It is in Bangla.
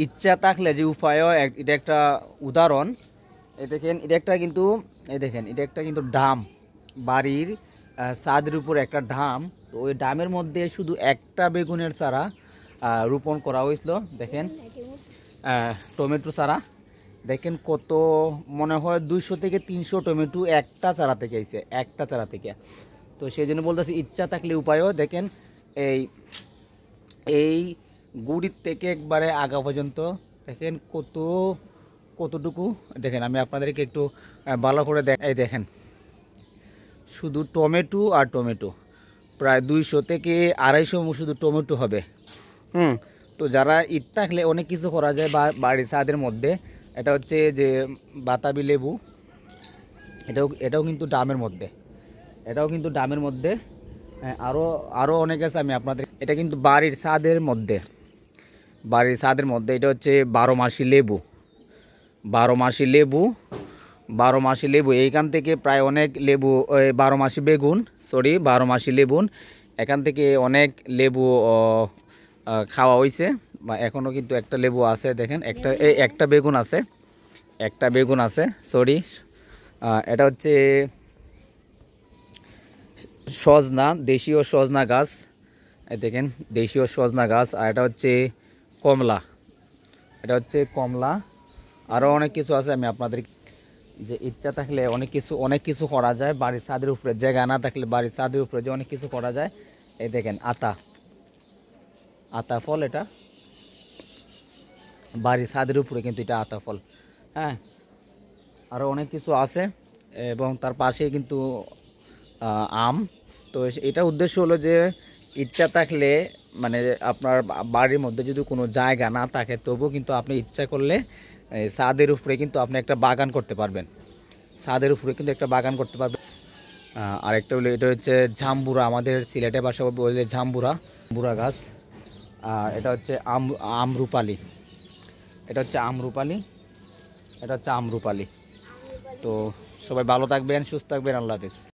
ইচ্ছা থাকলে যে উপায়ও এটা একটা উদাহরণ। এই দেখেন এটা একটা কিন্তু, এই দেখেন এটা একটা কিন্তু ডাম, বাড়ির ছাদের উপর একটা ডাম। তো ওই ডামের মধ্যে শুধু একটা বেগুনের চারা রোপণ করা হয়েছিল। দেখেন টমেটো চারা, দেখেন কত, মনে হয় 200 থেকে 300 টমেটো একটা চারা থেকে আইছে, একটা চারা থেকে। তো সেই জন্য বলতেছি ইচ্ছা থাকলে উপায়ও। দেখেন এই এই গুড়ির থেকে একবারে আগা পর্যন্ত দেখেন কতটুকু। দেখেন আমি আপনাদেরকে একটু ভালো করে এই দেখেন শুধু টমেটো আর টমেটো, প্রায় 200 থেকে 250 শুধু টমেটো হবে। তো যারা ঈদ থাকলে অনেক কিছু করা যায় বাড়ির ছাদের মধ্যে। এটা হচ্ছে যে বাতাবি লেবু, এটাও কিন্তু ডামের মধ্যে, এটাও কিন্তু ডামের মধ্যে। আরও অনেক আছে, আমি আপনাদের, এটা কিন্তু বাড়ির ছাদের মধ্যে, বাড়ির ছাদের মধ্যে। এটা হচ্ছে 12 মাসি লেবু, 12 মাসি লেবু, 12 মাসি লেবু। এইখান থেকে প্রায় অনেক লেবু, 12 মাসি বেগুন, সরি 12 মাসি লেবুন। এখান থেকে অনেক লেবু খাওয়া হয়েছে, বা এখনও কিন্তু একটা লেবু আছে। দেখেন একটা বেগুন আছে, একটা বেগুন আছে, সরি। এটা হচ্ছে সজনা, দেশীয় সজনা গাছ। দেখেন দেশীয় সজনা গাছ। আর এটা হচ্ছে কমলা, এটা হচ্ছে কমলা। আরও অনেক কিছু আছে, আমি আপনাদের, যে ইচ্ছা থাকলে অনেক কিছু করা যায় বাড়ির ছাদের উপরে। জায়গা না থাকলে বাড়ির ছাদের উপরে যে অনেক কিছু করা যায়। এই দেখেন আতা ফল, এটা বাড়ির ছাদের উপরে কিন্তু এটা আতা ফল। হ্যাঁ, আরও অনেক কিছু আছে, এবং তার পাশে কিন্তু আম। তো এটা উদ্দেশ্য হলো যে ইচ্ছা থাকলে, মানে আপনার বাড়ির মধ্যে যদি কোনো জায়গা না থাকে, তবুও কিন্তু আপনি ইচ্ছা করলে ছাদের উপরে কিন্তু আপনি একটা বাগান করতে পারবেন, ছাদের উপরে কিন্তু একটা বাগান করতে পারবেন। আরেকটা হলো, এটা হচ্ছে জাম্বুরা, আমাদের সিলেটে ভাষা বলে জাম্বুরা গাছ। এটা হচ্ছে আমরুপালি, এটা হচ্ছে আমরুপালি, এটা হচ্ছে আমরুপালি। তো সবাই ভালো থাকবেন, সুস্থ থাকবেন, আল্লাহ হাফেজ।